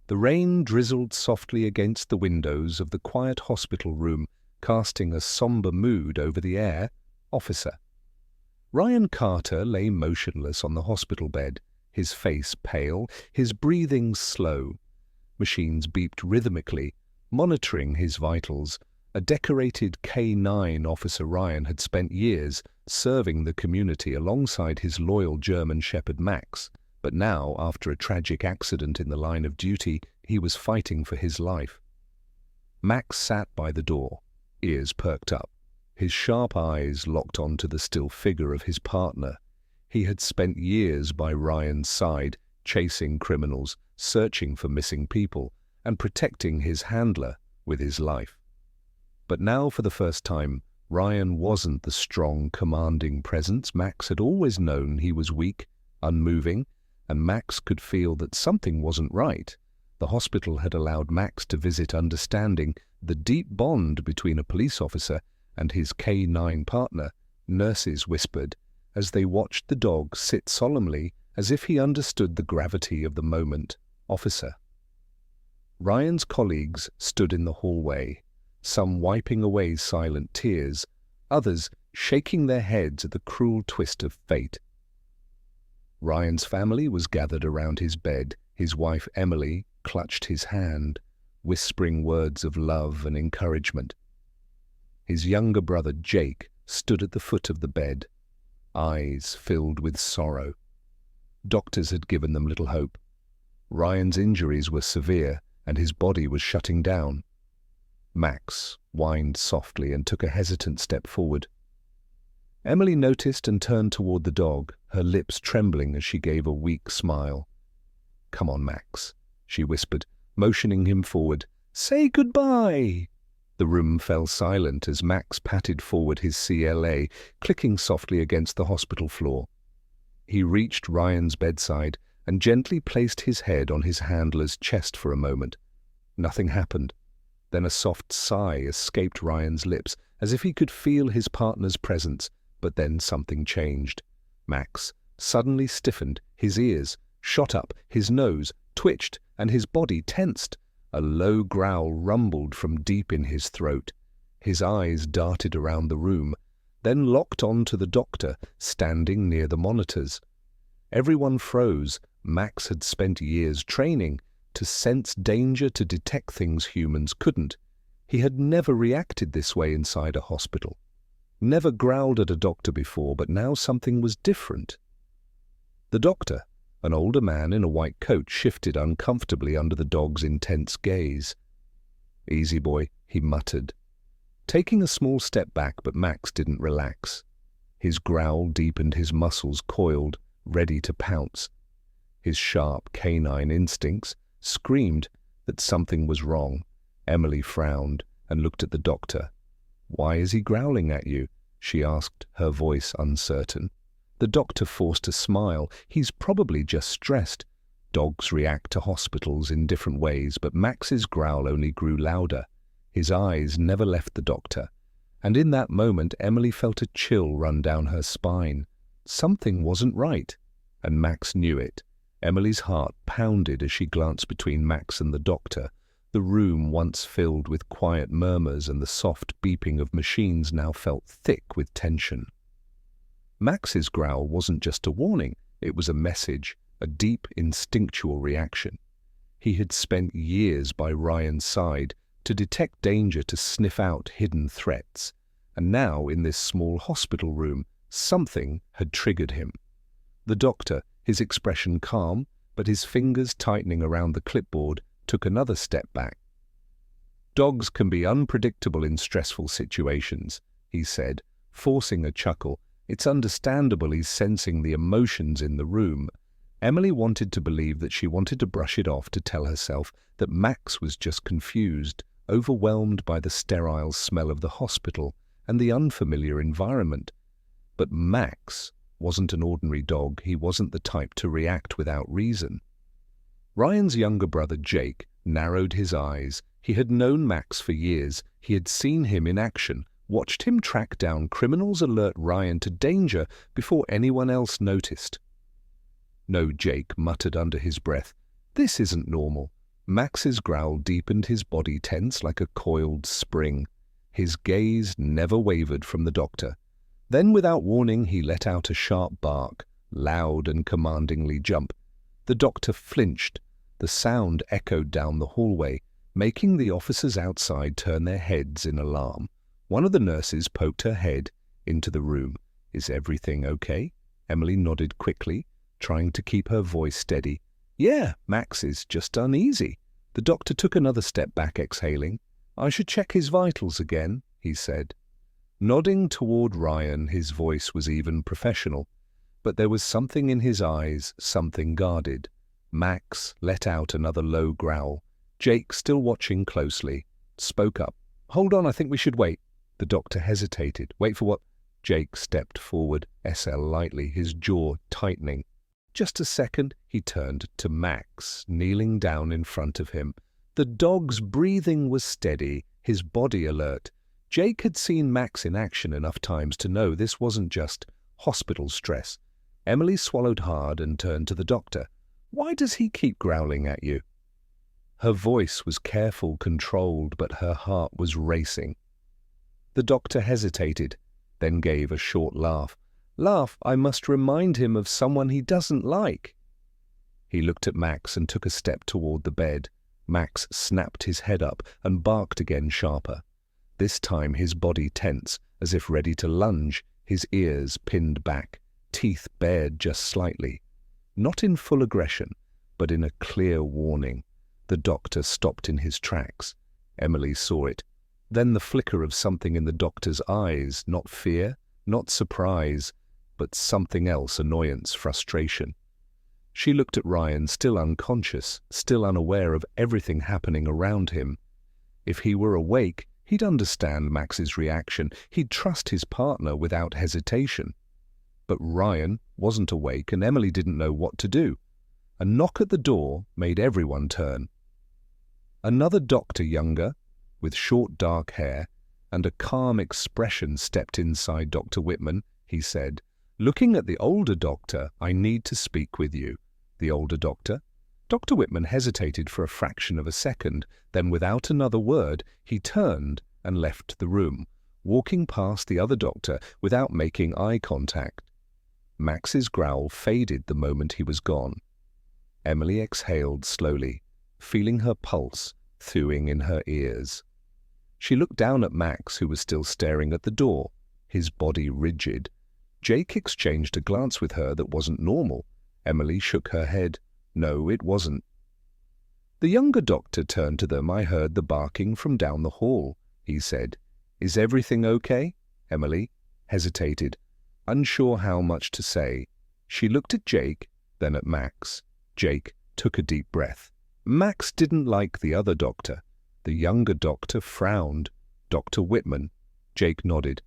The rain drizzled softly against the windows of the quiet hospital room, casting a somber mood over the air. Officer. Ryan Carter lay motionless on the hospital bed, his face pale, his breathing slow. Machines beeped rhythmically, monitoring his vitals. A decorated K-9 officer, Ryan had spent years serving the community alongside his loyal German Shepherd Max, but now, after a tragic accident in the line of duty, he was fighting for his life. Max sat by the door, ears perked up, his sharp eyes locked onto the still figure of his partner. He had spent years by Ryan's side, chasing criminals, searching for missing people, and protecting his handler with his life. But now, for the first time, Ryan wasn't the strong, commanding presence Max had always known. He was weak, unmoving, and Max could feel that something wasn't right. The hospital had allowed Max to visit, understanding the deep bond between a police officer and his K-9 partner, nurses whispered, as they watched the dog sit solemnly as if he understood the gravity of the moment. Officer. Ryan's colleagues stood in the hallway, some wiping away silent tears, others shaking their heads at the cruel twist of fate. Ryan's family was gathered around his bed. His wife Emily clutched his hand, whispering words of love and encouragement. His younger brother Jake stood at the foot of the bed, eyes filled with sorrow. Doctors had given them little hope. Ryan's injuries were severe, and his body was shutting down. Max whined softly and took a hesitant step forward. Emily noticed and turned toward the dog, her lips trembling as she gave a weak smile. "Come on, Max," she whispered, motioning him forward. "Say goodbye." The room fell silent as Max patted forward his CLA, clicking softly against the hospital floor. He reached Ryan's bedside and gently placed his head on his handler's chest for a moment. Nothing happened. Then a soft sigh escaped Ryan's lips, as if he could feel his partner's presence, but then something changed. Max suddenly stiffened, his ears shot up, his nose twitched, and his body tensed. A low growl rumbled from deep in his throat. His eyes darted around the room, then locked on to the doctor, standing near the monitors. Everyone froze. Max had spent years training to sense danger, to detect things humans couldn't. He had never reacted this way inside a hospital. Never growled at a doctor before, but now something was different. The doctor, an older man in a white coat, shifted uncomfortably under the dog's intense gaze. "Easy, boy," he muttered, taking a small step back, but Max didn't relax. His growl deepened, his muscles coiled, ready to pounce. His sharp canine instincts screamed that something was wrong. Emily frowned and looked at the doctor. "Why is he growling at you?" she asked, her voice uncertain. The doctor forced a smile. "He's probably just stressed. Dogs react to hospitals in different ways," but Max's growl only grew louder. His eyes never left the doctor, and in that moment Emily felt a chill run down her spine. Something wasn't right, and Max knew it. Emily's heart pounded as she glanced between Max and the doctor. The room, once filled with quiet murmurs and the soft beeping of machines, now felt thick with tension. Max's growl wasn't just a warning, it was a message, a deep instinctual reaction. He had spent years by Ryan's side to detect danger, to sniff out hidden threats, and now in this small hospital room, something had triggered him. The doctor, his expression calm, but his fingers tightening around the clipboard, took another step back. "Dogs can be unpredictable in stressful situations," he said, forcing a chuckle. "It's understandable he's sensing the emotions in the room." Emily wanted to believe that she wanted to brush it off, to tell herself that Max was just confused, overwhelmed by the sterile smell of the hospital and the unfamiliar environment. But Max wasn't an ordinary dog. He wasn't the type to react without reason. Ryan's younger brother Jake narrowed his eyes. He had known Max for years. He had seen him in action, watched him track down criminals, alert Ryan to danger before anyone else noticed. "No," Jake muttered under his breath. "This isn't normal. Max's growl deepened, his body tense like a coiled spring. His gaze never wavered from the doctor. Then, without warning, he let out a sharp bark, loud and commandingly jump. The doctor flinched. The sound echoed down the hallway, making the officers outside turn their heads in alarm. One of the nurses poked her head into the room. "Is everything okay?" Emily nodded quickly, trying to keep her voice steady. "Yeah, Max is just uneasy." The doctor took another step back, exhaling. "I should check his vitals again," he said. Nodding toward Ryan, his voice was even professional. But there was something in his eyes, something guarded. Max let out another low growl. Jake, still watching closely, spoke up. "Hold on, I think we should wait." The doctor hesitated. "Wait for what?" Jake stepped forward, SL lightly, his jaw tightening. "Just a second." He turned to Max, kneeling down in front of him. The dog's breathing was steady, his body alert. Jake had seen Max in action enough times to know this wasn't just hospital stress. Emily swallowed hard and turned to the doctor. "Why does he keep growling at you?" Her voice was careful, controlled, but her heart was racing. The doctor hesitated, then gave a short laugh. "I must remind him of someone he doesn't like." He looked at Max and took a step toward the bed. Max snapped his head up and barked again, sharper. This time his body tense, as if ready to lunge, his ears pinned back, teeth bared just slightly. Not in full aggression, but in a clear warning. The doctor stopped in his tracks. Emily saw it. Then the flicker of something in the doctor's eyes, not fear, not surprise, but something else, annoyance, frustration. She looked at Ryan, still unconscious, still unaware of everything happening around him. If he were awake, he'd understand Max's reaction. He'd trust his partner without hesitation. But Ryan wasn't awake, and Emily didn't know what to do. A knock at the door made everyone turn. Another doctor, younger, with short dark hair and a calm expression, stepped inside Dr. Whitman. He said, "Looking at the older doctor, I need to speak with you." The older doctor? Dr. Whitman hesitated for a fraction of a second, then without another word, he turned and left the room, walking past the other doctor without making eye contact. Max's growl faded the moment he was gone. Emily exhaled slowly, feeling her pulse thawing in her ears. She looked down at Max, who was still staring at the door, his body rigid. Jake exchanged a glance with her that wasn't normal. Emily shook her head. No, it wasn't. The younger doctor turned to them. "I heard the barking from down the hall," he said. "Is everything okay?" Emily hesitated, unsure how much to say. She looked at Jake, then at Max. Jake took a deep breath. Max didn't like the other doctor. The younger doctor frowned. Dr. Whitman. Jake nodded.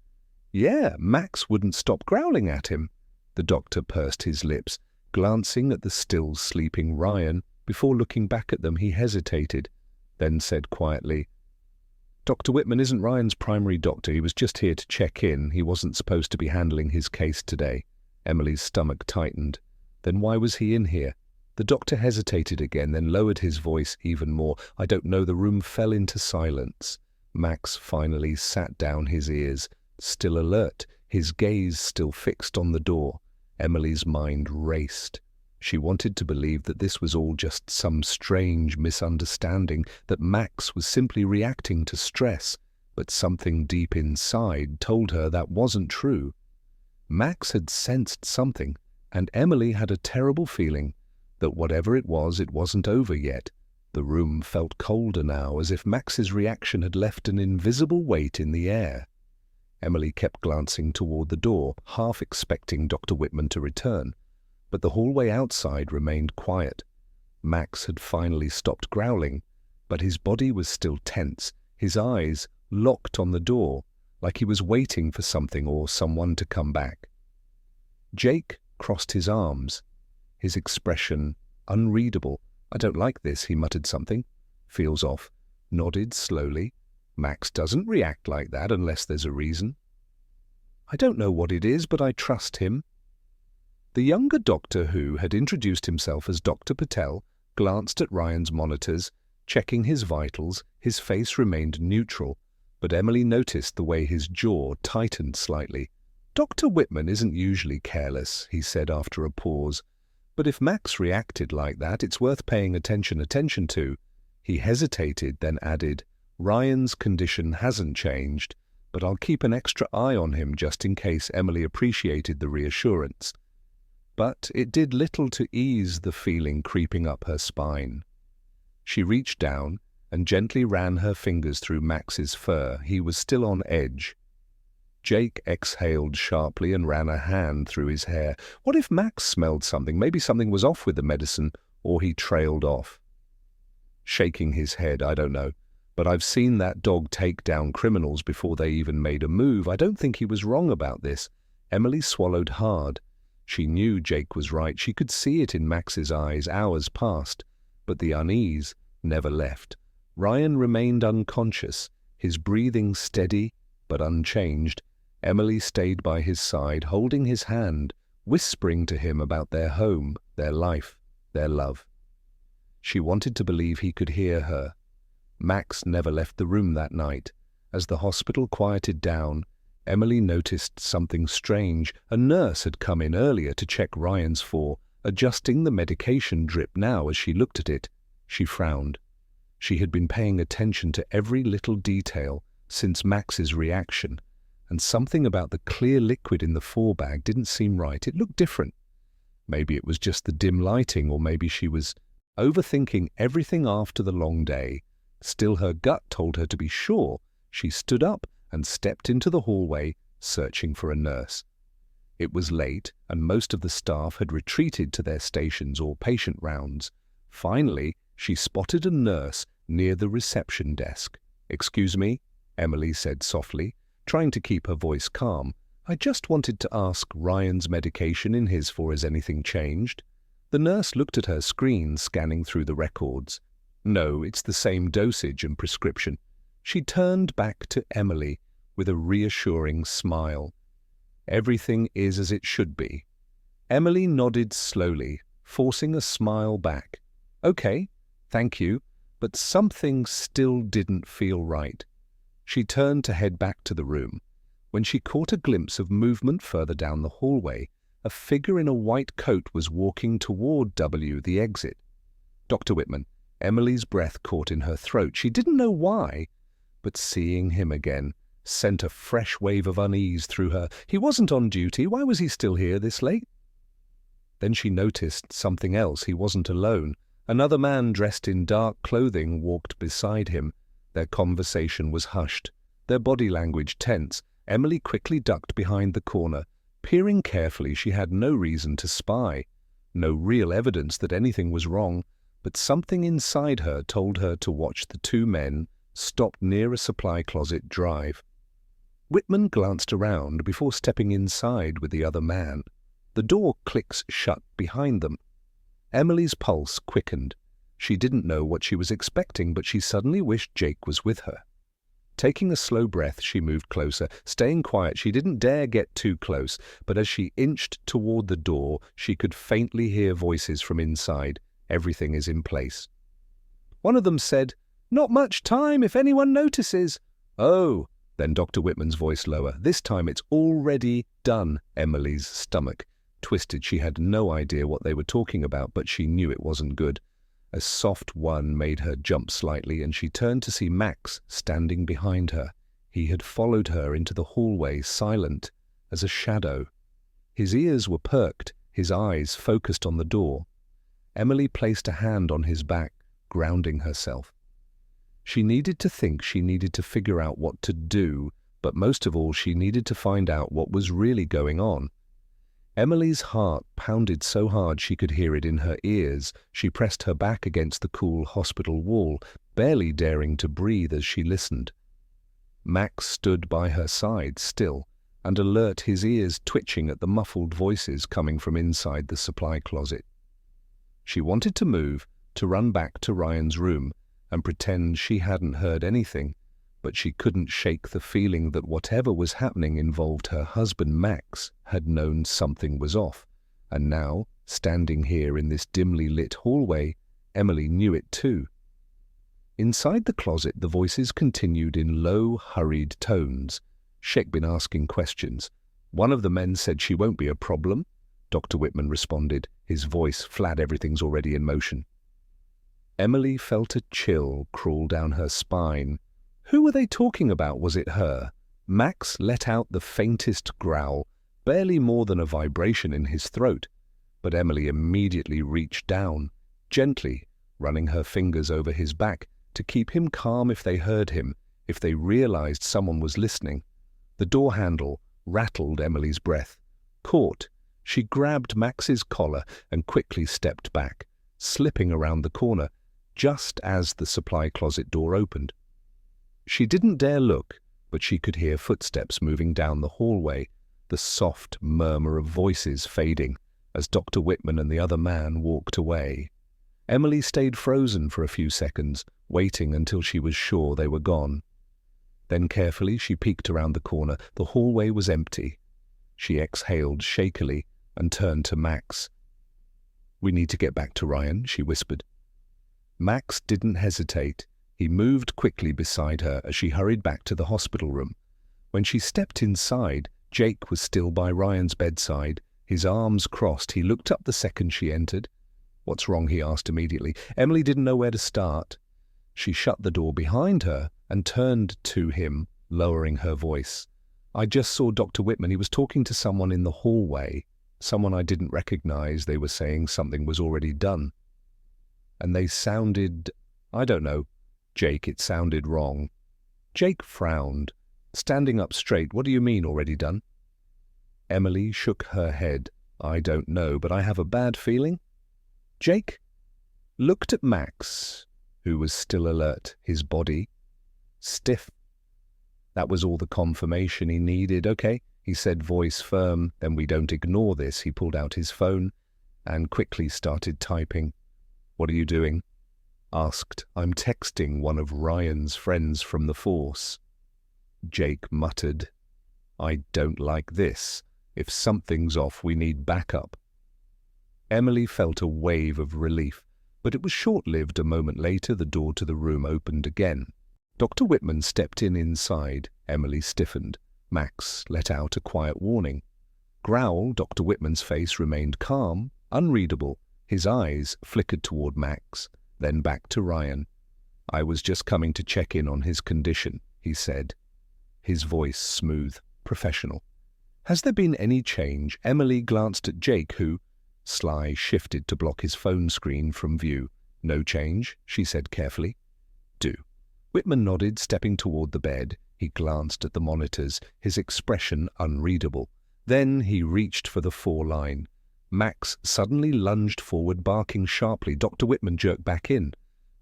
"Yeah, Max wouldn't stop growling at him." The doctor pursed his lips, glancing at the still sleeping Ryan. Before looking back at them, he hesitated, then said quietly, "Dr. Whitman isn't Ryan's primary doctor. He was just here to check in. He wasn't supposed to be handling his case today." Emily's stomach tightened. Then why was he in here? The doctor hesitated again, then lowered his voice even more. "I don't know." The room fell into silence. Max finally sat down, his ears still alert, his gaze still fixed on the door. Emily's mind raced. She wanted to believe that this was all just some strange misunderstanding, that Max was simply reacting to stress, but something deep inside told her that wasn't true. Max had sensed something, and Emily had a terrible feeling that whatever it wasn't over yet. The room felt colder now, as if Max's reaction had left an invisible weight in the air. Emily kept glancing toward the door, half expecting Dr. Whitman to return. But the hallway outside remained quiet. Max had finally stopped growling, but his body was still tense, his eyes locked on the door, like he was waiting for something or someone to come back. Jake crossed his arms, his expression unreadable. "I don't like this," he muttered something. "Feels off." Nodded slowly. "Max doesn't react like that unless there's a reason." "I don't know what it is, but I trust him." The younger doctor, who had introduced himself as Dr. Patel, glanced at Ryan's monitors, Checking his vitals, his face remained neutral, but Emily noticed the way his jaw tightened slightly. "Dr. Whitman isn't usually careless," he said after a pause. "But if Max reacted like that, it's worth paying attention to." He hesitated, then added, "Ryan's condition hasn't changed, but I'll keep an extra eye on him just in case." Emily appreciated the reassurance, but it did little to ease the feeling creeping up her spine. She reached down and gently ran her fingers through Max's fur. He was still on edge. Jake exhaled sharply and ran a hand through his hair. What if Max smelled something? Maybe something was off with the medicine, or he trailed off. Shaking his head, "I don't know, but I've seen that dog take down criminals before they even made a move. I don't think he was wrong about this." Emily swallowed hard. She knew Jake was right. She could see it in Max's eyes. Hours passed, but the unease never left. Ryan remained unconscious, his breathing steady but unchanged. Emily stayed by his side, holding his hand, whispering to him about their home, their life, their love. She wanted to believe he could hear her. Max never left the room that night. As the hospital quieted down, Emily noticed something strange. A nurse had come in earlier to check Ryan's for, adjusting the medication drip. Now, as she looked at it, she frowned. She had been paying attention to every little detail since Max's reaction, and something about the clear liquid in the forebag didn't seem right. It looked different. Maybe it was just the dim lighting, or maybe she was overthinking everything after the long day. Still, her gut told her to be sure. She stood up and stepped into the hallway, searching for a nurse. It was late, and most of the staff had retreated to their stations or patient rounds. Finally, she spotted a nurse near the reception desk. "Excuse me," Emily said softly, trying to keep her voice calm. "I just wanted to ask Ryan's medication in his for has anything changed?" The nurse looked at her screen, scanning through the records. "No, it's the same dosage and prescription." She turned back to Emily with a reassuring smile. "Everything is as it should be." Emily nodded slowly, forcing a smile back. "Okay, thank you," but something still didn't feel right. She turned to head back to the room, when she caught a glimpse of movement further down the hallway. A figure in a white coat was walking toward the exit. "Dr. Whitman." Emily's breath caught in her throat. She didn't know why, but seeing him again sent a fresh wave of unease through her. He wasn't on duty. Why was he still here this late? Then she noticed something else. He wasn't alone. Another man dressed in dark clothing walked beside him. Their conversation was hushed, their body language tense. Emily quickly ducked behind the corner. Peering carefully, she had no reason to spy, no real evidence that anything was wrong, but something inside her told her to watch the two men stopped near a supply closet drive. Whitman glanced around before stepping inside with the other man. The door clicks shut behind them. Emily's pulse quickened. She didn't know what she was expecting, but she suddenly wished Jake was with her. Taking a slow breath, she moved closer. Staying quiet, she didn't dare get too close, but as she inched toward the door, she could faintly hear voices from inside. "Everything is in place." One of them said, "Not much time if anyone notices." "Oh," then Dr. Whitman's voice lower. "This time it's already done." Emily's stomach twisted. She had no idea what they were talking about, but she knew it wasn't good. A soft one made her jump slightly, and she turned to see Max standing behind her. He had followed her into the hallway, silent as a shadow. His ears were perked, his eyes focused on the door. Emily placed a hand on his back, grounding herself. She needed to think, she needed to figure out what to do, but most of all she needed to find out what was really going on. Emily's heart pounded so hard she could hear it in her ears. She pressed her back against the cool hospital wall, barely daring to breathe as she listened. Max stood by her side, still and alert, his ears twitching at the muffled voices coming from inside the supply closet. She wanted to move, to run back to Ryan's room and pretend she hadn't heard anything, but she couldn't shake the feeling that whatever was happening involved her husband. Max had known something was off, and now, standing here in this dimly lit hallway, Emily knew it too. Inside the closet, the voices continued in low, hurried tones. Sheikh been asking questions. One of the men said she won't be a problem. Dr. Whitman responded, his voice flat. Everything's already in motion. Emily felt a chill crawl down her spine. Who were they talking about? Was it her? Max let out the faintest growl, barely more than a vibration in his throat. But Emily immediately reached down, gently, running her fingers over his back to keep him calm if they heard him, if they realized someone was listening. The door handle rattled Emily's breath. Caught, she grabbed Max's collar and quickly stepped back, slipping around the corner, just as the supply closet door opened. She didn't dare look, but she could hear footsteps moving down the hallway, the soft murmur of voices fading as Dr. Whitman and the other man walked away. Emily stayed frozen for a few seconds, waiting until she was sure they were gone. Then carefully she peeked around the corner. The hallway was empty. She exhaled shakily and turned to Max. "We need to get back to Ryan," she whispered. Max didn't hesitate. He moved quickly beside her as she hurried back to the hospital room. When she stepped inside, Jake was still by Ryan's bedside, his arms crossed. He looked up the second she entered. "What's wrong?" he asked immediately. Emily didn't know where to start. She shut the door behind her and turned to him, lowering her voice. "I just saw Dr. Whitman. He was talking to someone in the hallway. Someone I didn't recognize. They were saying something was already done. And they sounded, I don't know, Jake, it sounded wrong." Jake frowned, standing up straight. "What do you mean, already done?" Emily shook her head. "I don't know, but I have a bad feeling." Jake looked at Max, who was still alert, his body stiff. That was all the confirmation he needed. "Okay," he said, voice firm. "Then we don't ignore this." He pulled out his phone and quickly started typing. "What are you doing?" asked. "I'm texting one of Ryan's friends from the force." Jake muttered, "I don't like this. If something's off, we need backup." Emily felt a wave of relief, but it was short-lived. A moment later, the door to the room opened again. Dr. Whitman stepped inside. Emily stiffened. Max let out a quiet warning. Growl. Dr. Whitman's face remained calm, unreadable. His eyes flickered toward Max, then back to Ryan. "I was just coming to check in on his condition," he said, his voice smooth, professional. "Has there been any change?" Emily glanced at Jake, who, sly, shifted to block his phone screen from view. "No change," she said carefully. "Do." Whitman nodded, stepping toward the bed. He glanced at the monitors, his expression unreadable. Then he reached for the 4-line. Max suddenly lunged forward, barking sharply. Dr. Whitman jerked back in,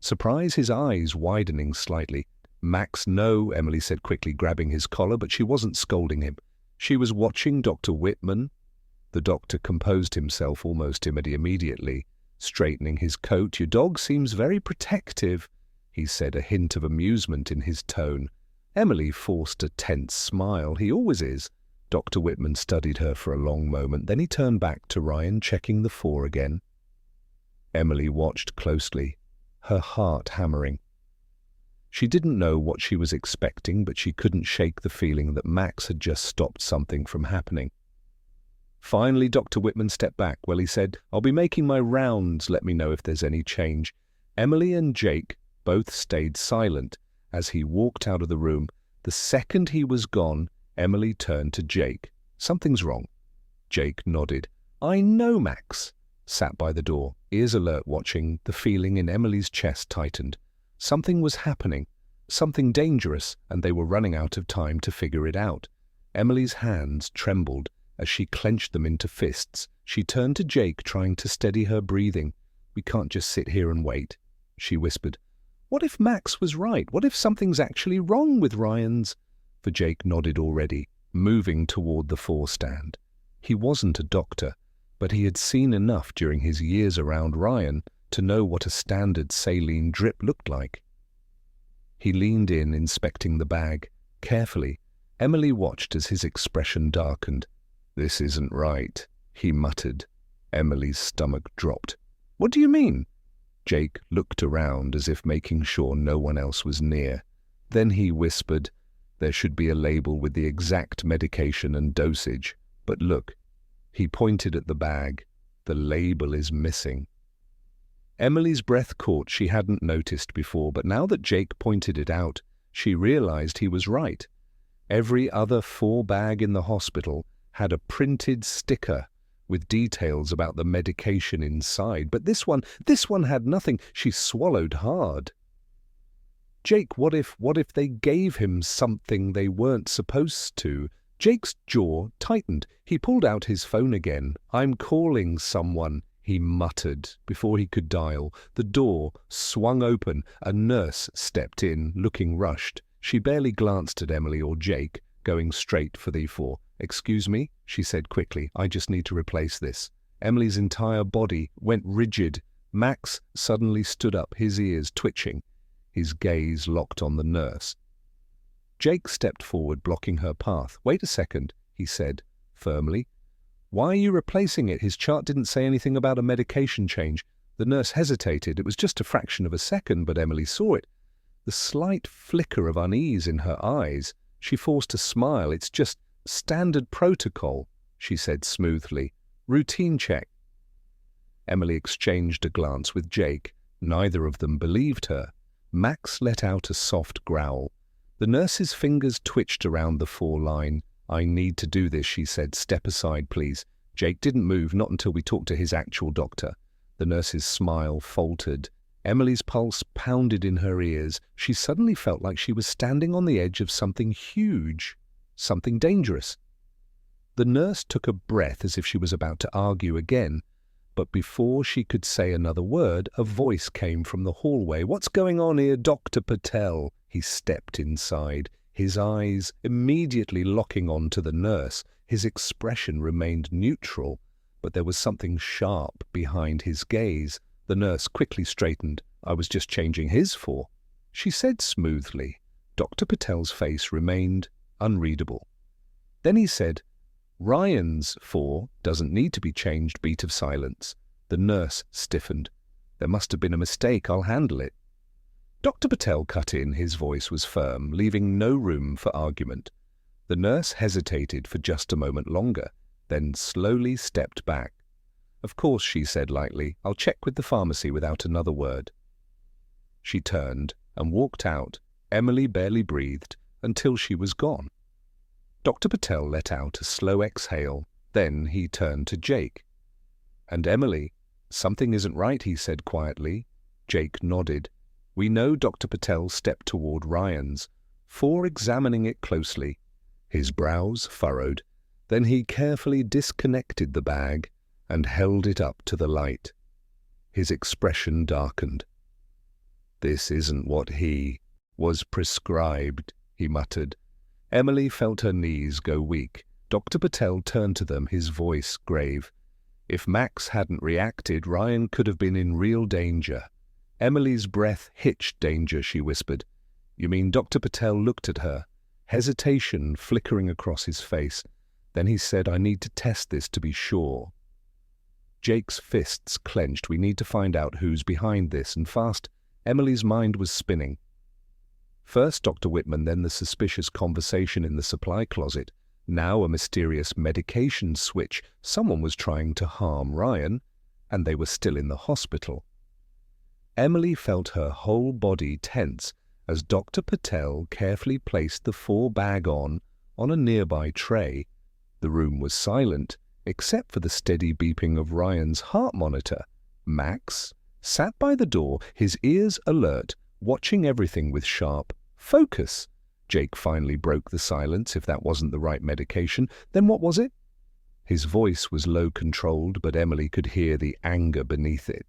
surprise, his eyes widening slightly. "Max, no," Emily said quickly, grabbing his collar, but she wasn't scolding him. She was watching Dr. Whitman. The doctor composed himself almost immediately, straightening his coat. "Your dog seems very protective," he said, a hint of amusement in his tone. Emily forced a tense smile. "He always is." Dr. Whitman studied her for a long moment. Then he turned back to Ryan, checking the 4 again. Emily watched closely, her heart hammering. She didn't know what she was expecting, but she couldn't shake the feeling that Max had just stopped something from happening. Finally, Dr. Whitman stepped back. "Well," he said, "I'll be making my rounds. Let me know if there's any change." Emily and Jake both stayed silent as he walked out of the room. The second he was gone, Emily turned to Jake. "Something's wrong." Jake nodded. "I know." Max sat by the door, ears alert, watching. The feeling in Emily's chest tightened. Something was happening, something dangerous, and they were running out of time to figure it out. Emily's hands trembled as she clenched them into fists. She turned to Jake, trying to steady her breathing. "We can't just sit here and wait," she whispered. "What if Max was right? What if something's actually wrong with Ryan's?" For Jake nodded already, moving toward the 4-stand. He wasn't a doctor, but he had seen enough during his years around Ryan to know what a standard saline drip looked like. He leaned in, inspecting the bag. Carefully, Emily watched as his expression darkened. "This isn't right," he muttered. Emily's stomach dropped. "What do you mean?" Jake looked around as if making sure no one else was near. Then he whispered, "There should be a label with the exact medication and dosage. But look." He pointed at the bag. "The label is missing." Emily's breath caught. She hadn't noticed before, but now that Jake pointed it out, she realized he was right. Every other 4 bag in the hospital had a printed sticker with details about the medication inside, but this one had nothing. She swallowed hard. Jake, what if they gave him something they weren't supposed to? Jake's jaw tightened. He pulled out his phone again. "I'm calling someone," he muttered before he could dial. The door swung open. A nurse stepped in, looking rushed. She barely glanced at Emily or Jake, going straight for the 4. "Excuse me," she said quickly. "I just need to replace this." Emily's entire body went rigid. Max suddenly stood up, his ears twitching. His gaze locked on the nurse. Jake stepped forward, blocking her path. "Wait a second," he said firmly. "Why are you replacing it? His chart didn't say anything about a medication change." The nurse hesitated. It was just a fraction of a second, but Emily saw it. The slight flicker of unease in her eyes. She forced a smile. "It's just standard protocol," she said smoothly. "Routine check." Emily exchanged a glance with Jake. Neither of them believed her. Max let out a soft growl. The nurse's fingers twitched around the 4 line. "I need to do this," she said. "Step aside, please." Jake didn't move, not until we talked to his actual doctor. The nurse's smile faltered. Emily's pulse pounded in her ears. She suddenly felt like she was standing on the edge of something huge, something dangerous. The nurse took a breath as if she was about to argue again, but before she could say another word, a voice came from the hallway. "What's going on here, Dr. Patel?" He stepped inside, his eyes immediately locking on to the nurse. His expression remained neutral, but there was something sharp behind his gaze. The nurse quickly straightened. "I was just changing his 4," she said smoothly. Dr. Patel's face remained unreadable. Then he said, "Ryan's 4 doesn't need to be changed." Beat of silence. The nurse stiffened. "There must have been a mistake. I'll handle it." Dr. Patel cut in. His voice was firm, leaving no room for argument. The nurse hesitated for just a moment longer, then slowly stepped back. "Of course," she said lightly. "I'll check with the pharmacy," without another word. She turned and walked out. Emily barely breathed until she was gone. Dr. Patel let out a slow exhale. Then he turned to Jake. "And Emily, something isn't right," he said quietly. Jake nodded. "We know." Dr. Patel stepped toward Ryan's, examining it closely. His brows furrowed. Then he carefully disconnected the bag and held it up to the light. His expression darkened. "This isn't what he was prescribed," he muttered. Emily felt her knees go weak. Dr. Patel turned to them, his voice grave. If Max hadn't reacted, Ryan could have been in real danger. Emily's breath hitched. "Danger," she whispered. "You mean?" Dr. Patel looked at her, hesitation flickering across his face. Then he said, "I need to test this to be sure." Jake's fists clenched. "We need to find out who's behind this, and fast." Emily's mind was spinning. First Dr. Whitman, then the suspicious conversation in the supply closet. Now a mysterious medication switch. Someone was trying to harm Ryan, and they were still in the hospital. Emily felt her whole body tense as Dr. Patel carefully placed the 4 bag on a nearby tray. The room was silent, except for the steady beeping of Ryan's heart monitor. Max sat by the door, his ears alert, watching everything with sharp focus. Jake finally broke the silence. If that wasn't the right medication, then what was it? His voice was low controlled, but Emily could hear the anger beneath it.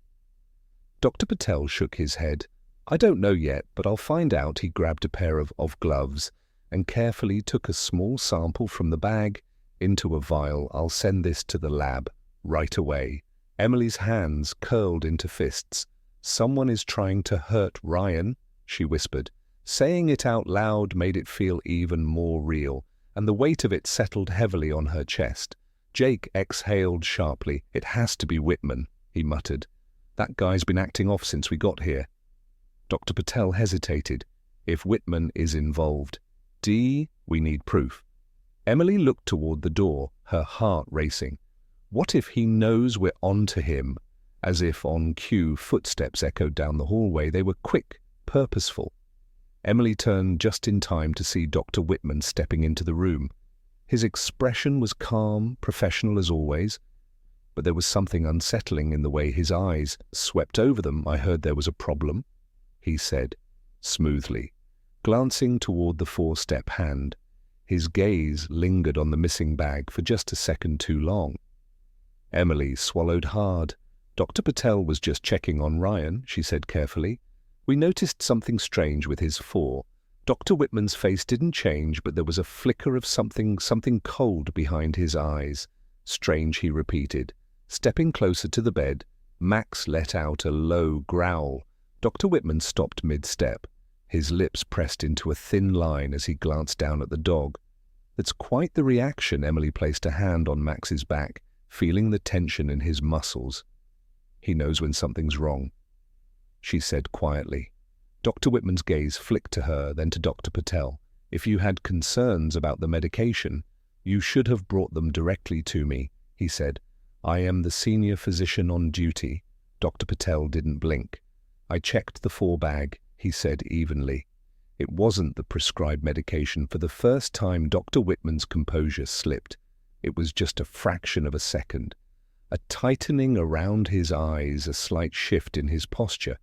Dr. Patel shook his head. "I don't know yet, but I'll find out." He grabbed a pair of gloves and carefully took a small sample from the bag into a vial. "I'll send this to the lab right away." Emily's hands curled into fists. "Someone is trying to hurt Ryan," she whispered. Saying it out loud made it feel even more real, and the weight of it settled heavily on her chest. Jake exhaled sharply. "It has to be Whitman," he muttered. That guy's been acting off since we got here. Dr. Patel hesitated. If Whitman is involved. D, we need proof. Emily looked toward the door, her heart racing. What if he knows we're on to him? As if on cue, footsteps echoed down the hallway. They were quick, purposeful. Emily turned just in time to see Dr. Whitman stepping into the room. His expression was calm, professional as always, but there was something unsettling in the way his eyes swept over them. I heard there was a problem, he said, smoothly, glancing toward the four-step hand. His gaze lingered on the missing bag for just a second too long. Emily swallowed hard. Dr. Patel was just checking on Ryan, she said carefully. We noticed something strange with his four. Dr. Whitman's face didn't change, but there was a flicker of something cold behind his eyes. Strange, he repeated. Stepping closer to the bed, Max let out a low growl. Dr. Whitman stopped mid-step. His lips pressed into a thin line as he glanced down at the dog. That's quite the reaction. Emily placed a hand on Max's back, feeling the tension in his muscles. He knows when something's wrong, she said quietly. Dr. Whitman's gaze flicked to her, then to Dr. Patel. If you had concerns about the medication, you should have brought them directly to me, he said. I am the senior physician on duty. Dr. Patel didn't blink. I checked the four bag, he said evenly. It wasn't the prescribed medication. For the first time, Dr. Whitman's composure slipped. It was just a fraction of a second. A tightening around his eyes, a slight shift in his posture.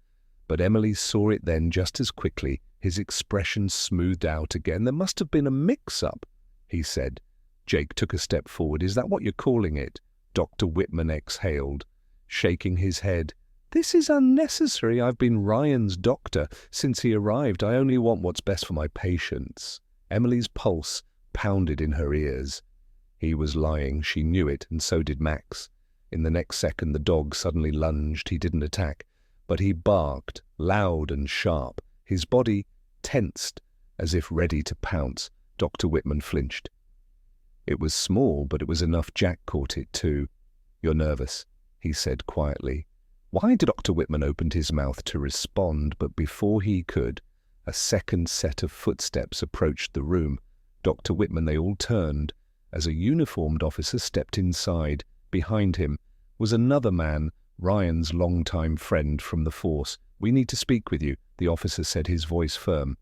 But Emily saw it then just as quickly. His expression smoothed out again. There must have been a mix-up, he said. Jake took a step forward. Is that what you're calling it? Dr. Whitman exhaled, shaking his head. This is unnecessary. I've been Ryan's doctor since he arrived. I only want what's best for my patients. Emily's pulse pounded in her ears. He was lying. She knew it, and so did Max. In the next second, the dog suddenly lunged. He didn't attack, but he barked, loud and sharp. His body tensed, as if ready to pounce. Dr. Whitman flinched. It was small, but it was enough Jack caught it too. You're nervous, he said quietly. Why did Dr. Whitman opened his mouth to respond, but before he could, a second set of footsteps approached the room. Dr. Whitman, they all turned, as a uniformed officer stepped inside. Behind him was another man, Ryan's longtime friend from the force. We need to speak with you, the officer said, his voice firm.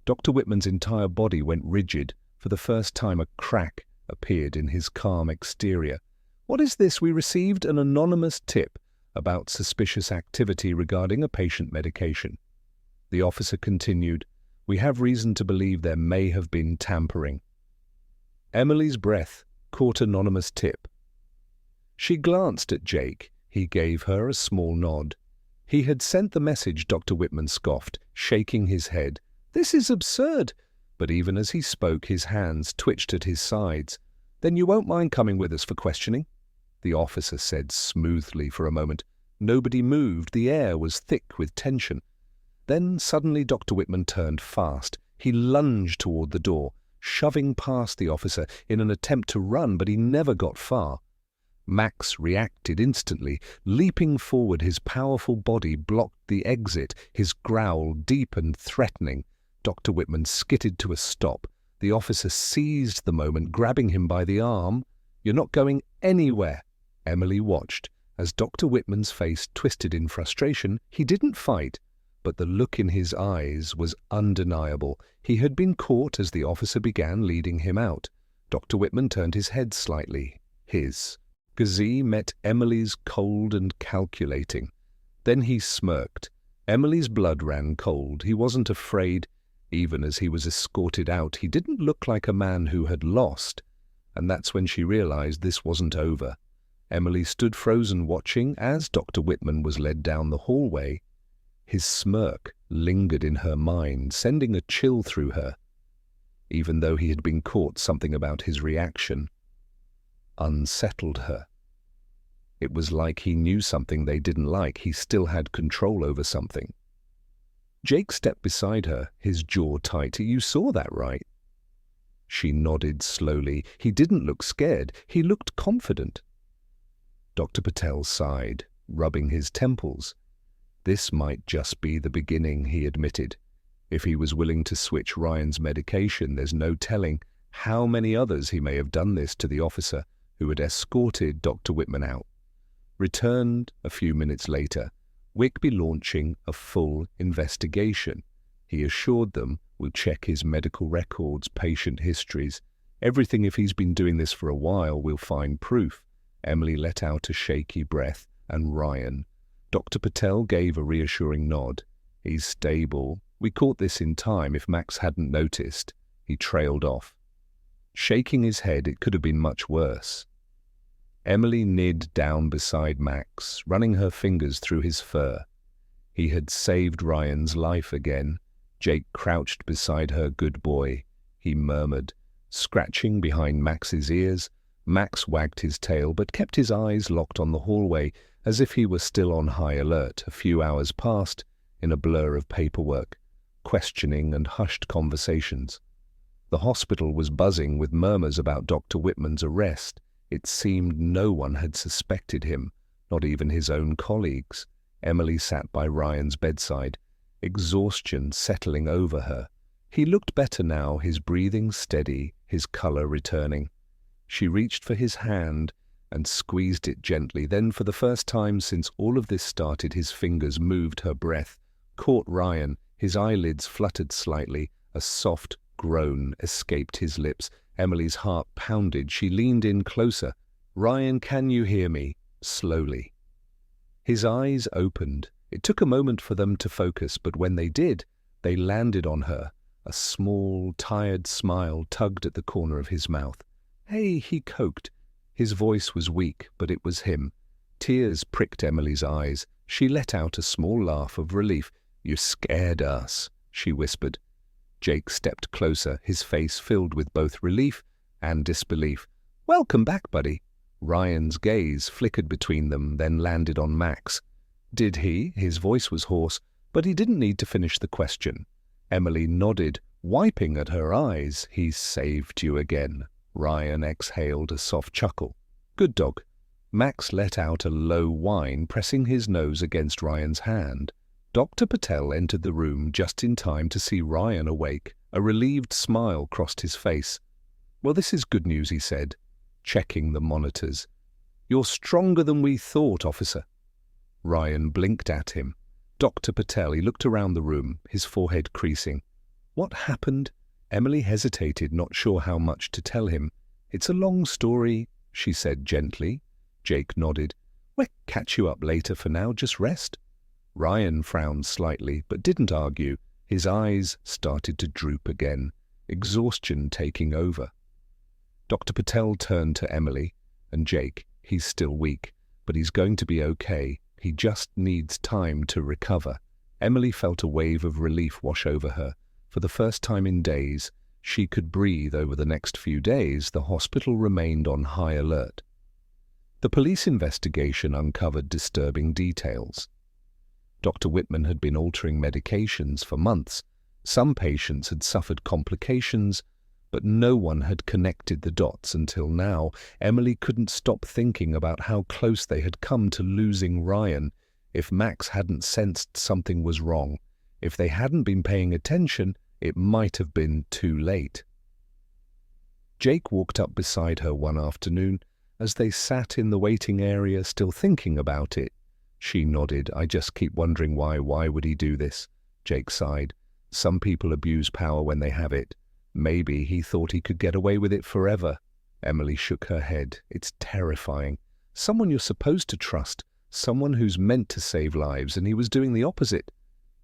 Dr. Whitman's entire body went rigid. For the first time, a crack appeared in his calm exterior. What is this? We received an anonymous tip about suspicious activity regarding a patient medication. The officer continued, we have reason to believe there may have been tampering. Emily's breath caught anonymous tip. She glanced at Jake. He gave her a small nod. He had sent the message, Dr. Whitman scoffed, shaking his head. This is absurd. But even as he spoke, his hands twitched at his sides. Then you won't mind coming with us for questioning? The officer said smoothly for a moment. Nobody moved. The air was thick with tension. Then suddenly Dr. Whitman turned fast. He lunged toward the door, shoving past the officer in an attempt to run, but he never got far. Max reacted instantly. Leaping forward, his powerful body blocked the exit, his growl deep and threatening. Dr. Whitman skidded to a stop. The officer seized the moment, grabbing him by the arm. You're not going anywhere. Emily watched as Dr. Whitman's face twisted in frustration. He didn't fight, but the look in his eyes was undeniable. He had been caught as the officer began leading him out. Dr. Whitman turned his head slightly. His gaze met Emily's, cold and calculating. Then he smirked. Emily's blood ran cold. He wasn't afraid. Even as he was escorted out, he didn't look like a man who had lost. And that's when she realized this wasn't over. Emily stood frozen, watching as Dr. Whitman was led down the hallway. His smirk lingered in her mind, sending a chill through her. Even though he had been caught, something about his reaction unsettled her. It was like he knew something they didn't like. He still had control over something. Jake stepped beside her, his jaw tight. You saw that, right? She nodded slowly. He didn't look scared. He looked confident. Dr. Patel sighed. rubbing his temples. This might just be the beginning, he admitted. If he was willing to switch Ryan's medication, there's no telling how many others he may have done this to the officer who had escorted Dr. Whitman out. Returned a few minutes later, Wick be launching a full investigation. He assured them we'll check his medical records, patient histories, everything. If he's been doing this for a while, we'll find proof. Emily let out a shaky breath, and Ryan. Dr. Patel gave a reassuring nod. He's stable. We caught this in time. If Max hadn't noticed, he trailed off. Shaking his head, it could have been much worse. Emily knit down beside Max, running her fingers through his fur. He had saved Ryan's life again. Jake crouched beside her. Good boy, he murmured, scratching behind Max's ears. Max wagged his tail but kept his eyes locked on the hallway as if he were still on high alert. A few hours passed in a blur of paperwork, questioning and hushed conversations. The hospital was buzzing with murmurs about Dr. Whitman's arrest. It seemed no one had suspected him, not even his own colleagues. Emily sat by Ryan's bedside, exhaustion settling over her. He looked better now, his breathing steady, his color returning. She reached for his hand and squeezed it gently. Then, for the first time since all of this started, his fingers moved her breath, caught Ryan. His eyelids fluttered slightly. A soft groan escaped his lips. Emily's heart pounded. She leaned in closer. "Ryan, can you hear me?" Slowly. His eyes opened. It took a moment for them to focus, but when they did, they landed on her. A small, tired smile tugged at the corner of his mouth. "Hey," he coaxed. His voice was weak, but it was him. Tears pricked Emily's eyes. She let out a small laugh of relief. "You scared us," she whispered. Jake stepped closer, his face filled with both relief and disbelief. "Welcome back, buddy." Ryan's gaze flickered between them, then landed on Max. Did he? His voice was hoarse, but he didn't need to finish the question. Emily nodded, wiping at her eyes. "He saved you again." Ryan exhaled a soft chuckle. "Good dog." Max let out a low whine, pressing his nose against Ryan's hand. Dr. Patel entered the room just in time to see Ryan awake. A relieved smile crossed his face. "Well, this is good news," he said, checking the monitors. "You're stronger than we thought, officer." Ryan blinked at him. Dr. Patel, he looked around the room, his forehead creasing. "What happened?" Emily hesitated, not sure how much to tell him. "It's a long story," she said gently. Jake nodded. "We'll catch you up later. For now, just rest." Ryan frowned slightly, but didn't argue. His eyes started to droop again, exhaustion taking over. Dr. Patel turned to Emily and Jake. "He's still weak, but he's going to be okay. He just needs time to recover." Emily felt a wave of relief wash over her. For the first time in days, she could breathe. Over the next few days, the hospital remained on high alert. The police investigation uncovered disturbing details. Dr. Whitman had been altering medications for months. Some patients had suffered complications, but no one had connected the dots until now. Emily couldn't stop thinking about how close they had come to losing Ryan. If Max hadn't sensed something was wrong, if they hadn't been paying attention, it might have been too late. Jake walked up beside her one afternoon as they sat in the waiting area, still thinking about it. She nodded. "I just keep wondering why. Why would he do this?" Jake sighed. "Some people abuse power when they have it. Maybe he thought he could get away with it forever." Emily shook her head. "It's terrifying. Someone you're supposed to trust, someone who's meant to save lives, and he was doing the opposite."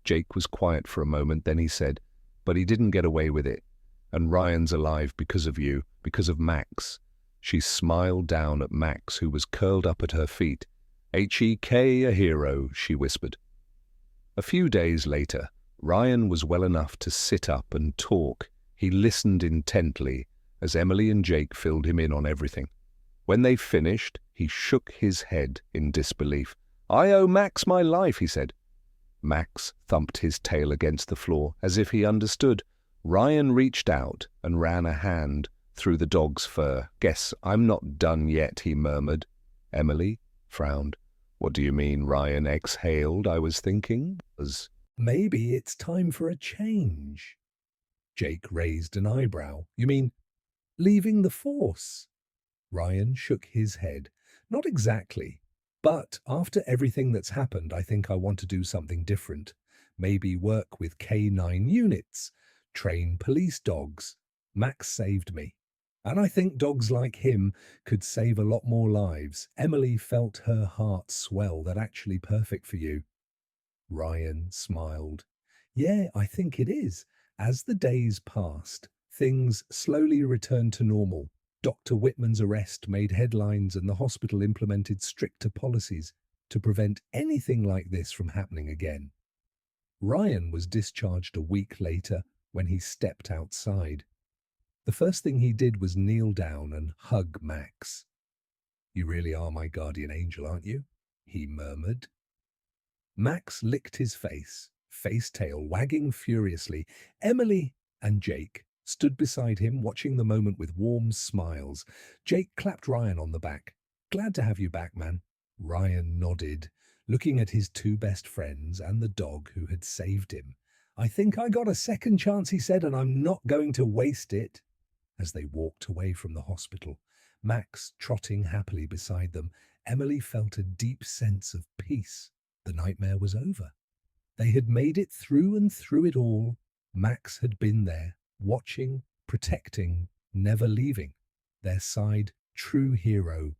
Jake was quiet for a moment, then he said, "But he didn't get away with it. And Ryan's alive because of you, because of Max." She smiled down at Max, who was curled up at her feet. "H.E.K., a hero," she whispered. A few days later, Ryan was well enough to sit up and talk. He listened intently as Emily and Jake filled him in on everything. When they finished, he shook his head in disbelief. "I owe Max my life," he said. Max thumped his tail against the floor as if he understood. Ryan reached out and ran a hand through the dog's fur. "Guess I'm not done yet," he murmured. Emily frowned. What do you mean? Ryan exhaled. I was thinking. Maybe it's time for a change. Jake raised an eyebrow. You mean leaving the force? Ryan shook his head. Not exactly. But after everything that's happened, I think I want to do something different. Maybe work with K9 units, train police dogs. Max saved me. And I think dogs like him could save a lot more lives. Emily felt her heart swell. That actually perfect for you. Ryan smiled. Yeah, I think it is. As the days passed, things slowly returned to normal. Dr. Whitman's arrest made headlines and the hospital implemented stricter policies to prevent anything like this from happening again. Ryan was discharged a week later when he stepped outside. The first thing he did was kneel down and hug Max. You really are my guardian angel, aren't you? He murmured. Max licked his face-tail wagging furiously. Emily and Jake stood beside him, watching the moment with warm smiles. Jake clapped Ryan on the back. Glad to have you back, man. Ryan nodded, looking at his two best friends and the dog who had saved him. I think I got a second chance, he said, and I'm not going to waste it. As they walked away from the hospital, Max trotting happily beside them, Emily felt a deep sense of peace. The nightmare was over. They had made it through and through it all. Max had been there, watching, protecting, never leaving. Their side, true hero,